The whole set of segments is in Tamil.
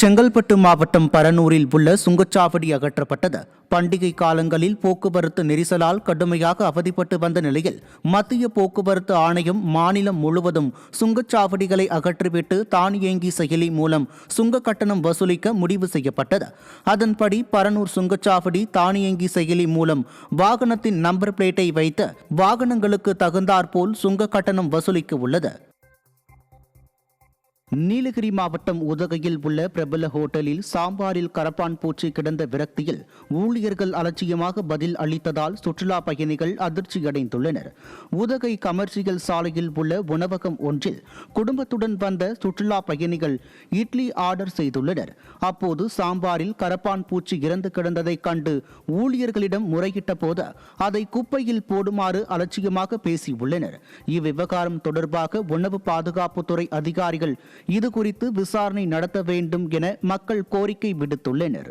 செங்கல்பட்டு மாவட்டம் பரனூரில் உள்ள சுங்கச்சாவடி அகற்றப்பட்டது. பண்டிகை காலங்களில் போக்குவரத்து நெரிசலால் கடுமையாக அவதிப்பட்டு வந்த நிலையில் மத்திய போக்குவரத்து ஆணையம் மாநிலம் முழுவதும் சுங்கச்சாவடிகளை அகற்றிவிட்டு தானியங்கி செயலி மூலம் சுங்க கட்டணம் வசூலிக்க முடிவு செய்யப்பட்டது. அதன்படி பரனூர் சுங்கச்சாவடி தானியங்கி செயலி மூலம் வாகனத்தின் நம்பர் பிளேட்டை வைத்து வாகனங்களுக்கு தகுந்தாற்போல் சுங்க கட்டணம் வசூலிக்க உள்ளது. நீலகிரி மாவட்டம் உதகையில் உள்ள பிரபல ஹோட்டலில் சாம்பாரில் கரப்பான் பூச்சி கிடந்த விரக்தியில் ஊழியர்கள் அலட்சியமாக பதில் அளித்ததால் சுற்றுலா பயணிகள் அதிர்ச்சியடைந்துள்ளனர். உதகை கமர்ஷியல் சாலையில் உள்ள உணவகம் ஒன்றில் குடும்பத்துடன் வந்த சுற்றுலா பயணிகள் இட்லி ஆர்டர் செய்துள்ளனர். அப்போது சாம்பாரில் கரப்பான் பூச்சி இறந்து கிடந்ததை கண்டு ஊழியர்களிடம் முறையிட்ட போது அதை குப்பையில் போடுமாறு அலட்சியமாக பேசியுள்ளனர். இவ்விவகாரம் தொடர்பாக உணவு பாதுகாப்புத்துறை அதிகாரிகள் இது குறித்து விசாரணை நடத்த வேண்டும் என மக்கள் கோரிக்கை விடுத்துள்ளனர்.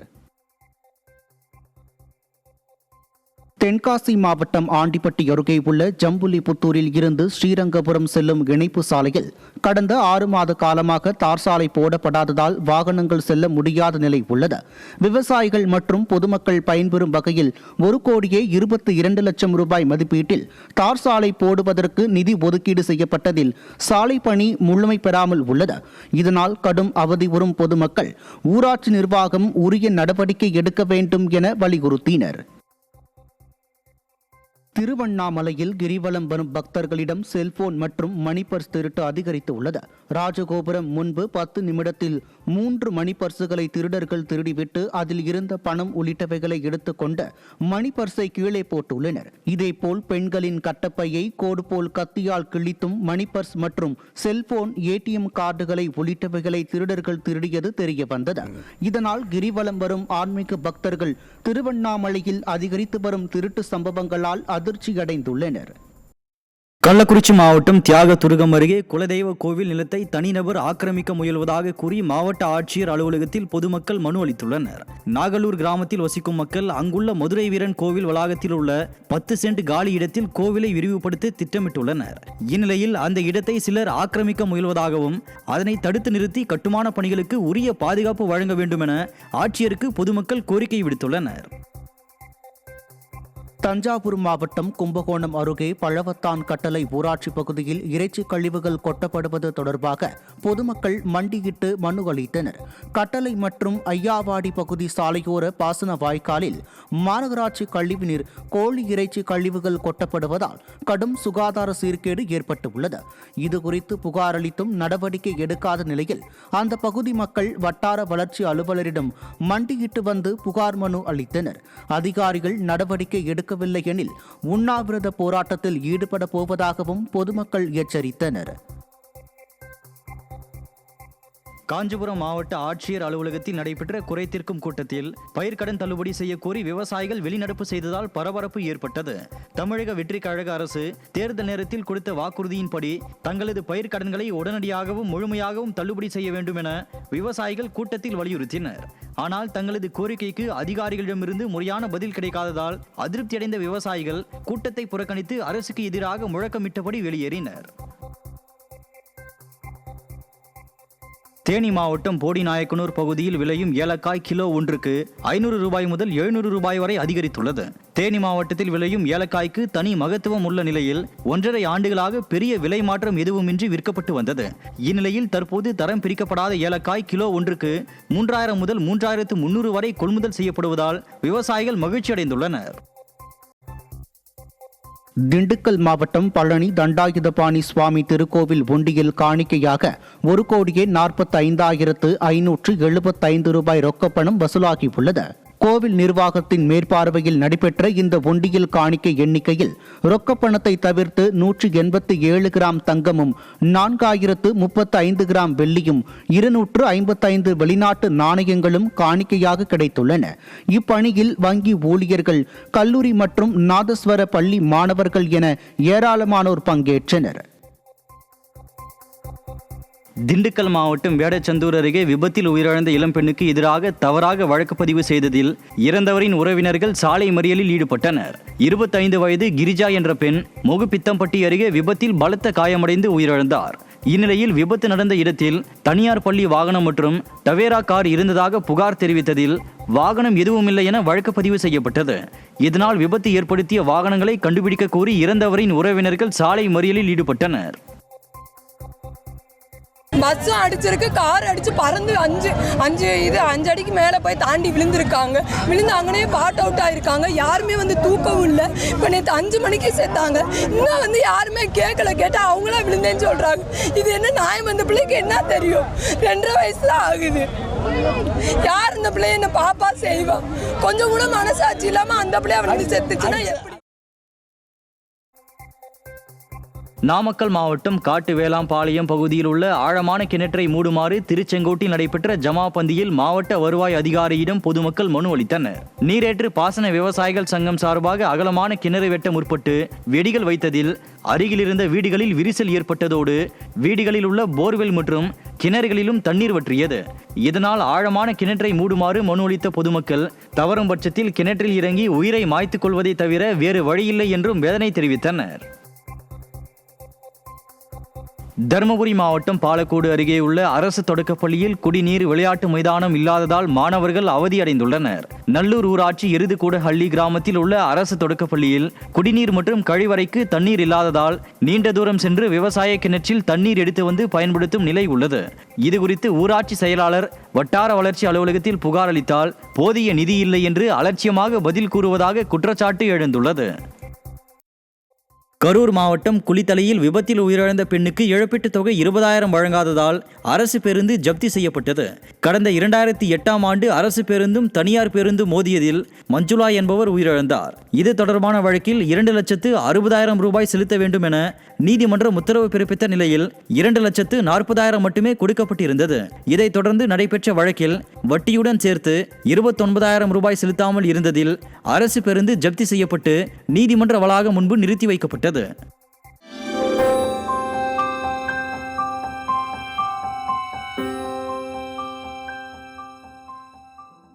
தென்காசி மாவட்டம் ஆண்டிப்பட்டி அருகே உள்ள ஜம்புலிபுத்தூரில் இருந்து ஸ்ரீரங்கபுரம் செல்லும் இணைப்பு சாலையில் கடந்த 6 மாத காலமாக தார் சாலை போடப்படாததால் வாகனங்கள் செல்ல முடியாத நிலை உள்ளது. விவசாயிகள் மற்றும் பொதுமக்கள் பயன்பெறும் வகையில் 1,22 லட்சம் ரூபாய் மதிப்பீட்டில் தார் சாலை போடுவதற்கு நிதி ஒதுக்கீடு செய்யப்பட்டதில் சாலை பணி முழுமை பெறாமல் உள்ளது. இதனால் கடும் அவதி வரும் பொதுமக்கள் ஊராட்சி நிர்வாகம் உரிய நடவடிக்கை எடுக்க வேண்டும் என வலியுறுத்தினர். திருவண்ணாமலையில் கிரிவலம் வரும் பக்தர்களிடம் செல்போன் மற்றும் மணி பர்ஸ் திருட்டு அதிகரித்து உள்ளது. ராஜகோபுரம் முன்பு 10 நிமிடத்தில் 3 மணி பர்சுகளை திருடர்கள் திருடிவிட்டு அதில் இருந்த பணம் உள்ளிட்டவைகளை எடுத்துக்கொண்டு மணி பர்ஸை கீழே போட்டுள்ளனர். இதேபோல் பெண்களின் கட்டப்பையை கோடு போல் கத்தியால் கிழித்தும் மணி பர்ஸ் மற்றும் செல்போன், ஏடிஎம் கார்டுகளை உள்ளிட்டவைகளை திருடர்கள் திருடியது தெரிய வந்தது. இதனால் கிரிவலம் வரும் ஆன்மீக பக்தர்கள் திருவண்ணாமலையில் அதிகரித்து வரும் திருட்டு சம்பவங்களால் அதிர்ச்சியடைந்துள்ளனர். கள்ளக்குறிச்சி மாவட்டம் தியாகதுருகம் அருகே குலதெய்வ கோவில் நிலத்தை தனிநபர் ஆக்கிரமிக்க முயல்வதாக கூறி மாவட்ட ஆட்சியர் அலுவலகத்தில் பொதுமக்கள் மனு அளித்துள்ளனர். நாகலூர் கிராமத்தில் வசிக்கும் மக்கள் அங்குள்ள மதுரை வீரன் கோவில் வளாகத்தில் உள்ள 10 சென்ட் காலி இடத்தில் கோவிலை விரிவுபடுத்த திட்டமிட்டுள்ளனர். இந்நிலையில் அந்த இடத்தை சிலர் ஆக்கிரமிக்க முயல்வதாகவும் அதனை தடுத்து நிறுத்தி கட்டுமான பணிகளுக்கு உரிய பாதுகாப்பு வழங்க வேண்டும் என ஆட்சியருக்கு பொதுமக்கள் கோரிக்கை விடுத்துள்ளனர். தஞ்சாவூர் மாவட்டம் கும்பகோணம் அருகே பழவத்தான் கட்டளை ஊராட்சி பகுதியில் இறைச்சி கழிவுகள் கொட்டப்படுவது தொடர்பாக பொதுமக்கள் மண்டியிட்டு மனு அளித்தனர். கட்டளை மற்றும் ஐயாவாடி பகுதி சாலையோர பாசன வாய்க்காலில் மாநகராட்சி கழிவுநீர் கோழி இறைச்சி கழிவுகள் கொட்டப்படுவதால் கடும் சுகாதார சீர்கேடு ஏற்பட்டுள்ளது. இதுகுறித்து புகார் அளித்தும் நடவடிக்கை எடுக்காத நிலையில் அந்த பகுதி மக்கள் வட்டார வளர்ச்சி அலுவலரிடம் மண்டியிட்டு வந்து புகார் மனு அளித்தனர். அதிகாரிகள் நடவடிக்கை எடுக்கவில்லை எனில் உண்ணாவிரத போராட்டத்தில் ஈடுபட போவதாகவும் பொதுமக்கள் எச்சரித்தனர். காஞ்சிபுரம் மாவட்ட ஆட்சியர் அலுவலகத்தில் நடைபெற்ற குறைதீர்க்கும் கூட்டத்தில் பயிர்க்கடன் தள்ளுபடி செய்யக்கோரி விவசாயிகள் வெளிநடப்பு செய்ததால் பரபரப்பு ஏற்பட்டது. தமிழக வெற்றி கழக அரசு தேர்தல் நேரத்தில் கொடுத்த வாக்குறுதியின்படி தங்களது பயிர்க்கடன்களை உடனடியாகவும் முழுமையாகவும் தள்ளுபடி செய்ய வேண்டும் என விவசாயிகள் கூட்டத்தில் வலியுறுத்தினர். ஆனால் தங்களது கோரிக்கைக்கு அதிகாரிகளிடமிருந்து முறையான பதில் கிடைக்காததால் அதிருப்தியடைந்த விவசாயிகள் கூட்டத்தை புறக்கணித்து அரசுக்கு எதிராக முழக்கமிட்டபடி வெளியேறினர். தேனி மாவட்டம் போடிநாயக்கனூர் பகுதியில் விளையும் ஏலக்காய் கிலோ ஒன்றுக்கு 500 ரூபாய் முதல் 700 ரூபாய் வரை அதிகரித்துள்ளது. தேனி மாவட்டத்தில் விளையும் ஏலக்காய்க்கு தனி மகத்துவம் உள்ள நிலையில் 1.5 ஆண்டுகளாக பெரிய விலை மாற்றம் எதுவுமின்றி விற்கப்பட்டு வந்தது. இந்நிலையில் தற்போது தரம் பிரிக்கப்படாத ஏலக்காய் கிலோ ஒன்றுக்கு 3000 முதல் 3300 வரை கொள்முதல் செய்யப்படுவதால் விவசாயிகள் மகிழ்ச்சி அடைந்துள்ளனர். திண்டுக்கல் மாவட்டம் பழனி தண்டாயுதபாணி சுவாமி திருக்கோவில் உண்டியில் காணிக்கையாக 1,45,575 ரூபாய் ரொக்கப்பணம் வசூலாகியுள்ளது. கோவில் நிர்வாகத்தின் மேற்பார்வையில் நடைபெற்ற இந்த ஒண்டியில் காணிக்கை எண்ணிக்கையில் ரொக்கப்பணத்தை தவிர்த்து 187 கிராம் தங்கமும் 4035 கிராம் வெள்ளியும் 255 வெளிநாட்டு நாணயங்களும் காணிக்கையாக கிடைத்துள்ளன. இப்பணியில் வங்கி ஊழியர்கள், கல்லூரி மற்றும் நாதஸ்வர பள்ளி மாணவர்கள் என ஏராளமானோர் பங்கேற்றனர். திண்டுக்கல் மாவட்டம் வேடச்சந்தூர் அருகே விபத்தில் உயிரிழந்த இளம்பெண்ணுக்கு எதிராக தவறாக வழக்கு பதிவு செய்ததில் இறந்தவரின் உறவினர்கள் சாலை மறியலில் ஈடுபட்டனர். 25 வயது கிரிஜா என்ற பெண் மொகுபித்தம்பட்டி அருகே விபத்தில் பலத்த காயமடைந்து உயிரிழந்தார். இந்நிலையில் விபத்து நடந்த இடத்தில் தனியார் பள்ளி வாகனம் மற்றும் டவேரா கார் இருந்ததாக புகார் தெரிவித்ததில் வாகனம் எதுவுமில்லை என வழக்கு பதிவு செய்யப்பட்டது. இதனால் விபத்து ஏற்படுத்திய வாகனங்களை கண்டுபிடிக்க கோரி இறந்தவரின் உறவினர்கள் சாலை மறியலில் ஈடுபட்டனர். பஸ்ஸும் அடிச்சிருக்கு, கார் அடிச்சு பறந்து அஞ்சு அடிக்கு மேலே போய் தாண்டி விழுந்திருக்காங்க. விழுந்து அங்கனே பாட் அவுட் ஆயிருக்காங்க. யாருமே வந்து தூக்கவும் இல்லை. இப்போ நேற்று 5 மணிக்கு சேர்த்தாங்க. இன்னும் வந்து யாருமே கேட்கல. கேட்டால் அவங்களாம் விழுந்தேன்னு சொல்கிறாங்க. இது என்ன நியாயம்? அந்த பிள்ளைக்கு என்ன தெரியும்? 2.5 வயசு தான் ஆகுது. யார் இந்த பிள்ளைய என்ன பாப்பா செய்வா? கொஞ்சம் கூட மனசாட்சி இல்லாமல் அந்த பிள்ளைய வந்து செத்துச்சுன்னா எப்படி? நாமக்கல் மாவட்டம் காட்டுவேளாம்பாளையம் பகுதியில் உள்ள ஆழமான கிணற்றை மூடுமாறு திருச்செங்கோட்டில் நடைபெற்ற ஜமாபந்தியில் மாவட்ட வருவாய் அதிகாரியிடம் பொதுமக்கள் மனு அளித்தனர். நீரேற்று பாசன விவசாயிகள் சங்கம் சார்பாக அகலமான கிணறு வெட்ட முற்பட்டு வெடிகள் வைத்ததில் அருகில் இருந்த வீடுகளில் விரிசல் ஏற்பட்டதோடு வீடுகளில் உள்ள போர்வெல் மற்றும் கிணறுகளிலும் தண்ணீர் வற்றியது. இதனால் ஆழமான கிணற்றை மூடுமாறு மனு அளித்த பொதுமக்கள் தவறும் பட்சத்தில் கிணற்றில் இறங்கி உயிரை மாய்த்துக் கொள்வதை தவிர வேறு வழியில்லை என்றும் வேதனை தெரிவித்தனர். தருமபுரி மாவட்டம் பாலக்கோடு அருகே உள்ள அரசு தொடக்கப்பள்ளியில் குடிநீர் விளையாட்டு மைதானம் இல்லாததால் மாணவர்கள் அவதியடைந்துள்ளனர். நல்லூர் ஊராட்சி எருதுகூடஹள்ளி கிராமத்தில் உள்ள அரசு தொடக்கப்பள்ளியில் குடிநீர் மற்றும் கழிவறைக்கு தண்ணீர் இல்லாததால் நீண்ட தூரம் சென்று விவசாய கிணற்றில் தண்ணீர் எடுத்து வந்து பயன்படுத்தும் நிலை உள்ளது. இதுகுறித்து ஊராட்சி செயலாளர் வட்டார வளர்ச்சி அலுவலகத்தில் புகார் அளித்தால் போதிய நிதி இல்லை என்று அலட்சியமாக பதில் கூறுவதாக குற்றச்சாட்டு எழுந்துள்ளது. கரூர் மாவட்டம் குளித்தலையில் விபத்தில் உயிரிழந்த பெண்ணுக்கு இழப்பீட்டுத் தொகை 20,000 வழங்காததால் அரசு பேருந்து ஜப்தி செய்யப்பட்டது. கடந்த 2008ஆம் ஆண்டு அரசு பேருந்தும் தனியார் பேருந்தும் மோதியதில் மஞ்சுளா என்பவர் உயிரிழந்தார். இது தொடர்பான வழக்கில் 2,60,000 ரூபாய் செலுத்த வேண்டும் என நீதிமன்றம் உத்தரவு பிறப்பித்த நிலையில் 2,40,000 மட்டுமே கொடுக்கப்பட்டிருந்தது. இதைத் தொடர்ந்து நடைபெற்ற வழக்கில் வட்டியுடன் சேர்த்து 29,000 ரூபாய் செலுத்தாமல் இருந்ததில் அரசு பேருந்து ஜப்தி செய்யப்பட்டு நீதிமன்ற வளாகம் முன்பு நிறுத்தி வைக்கப்பட்டது.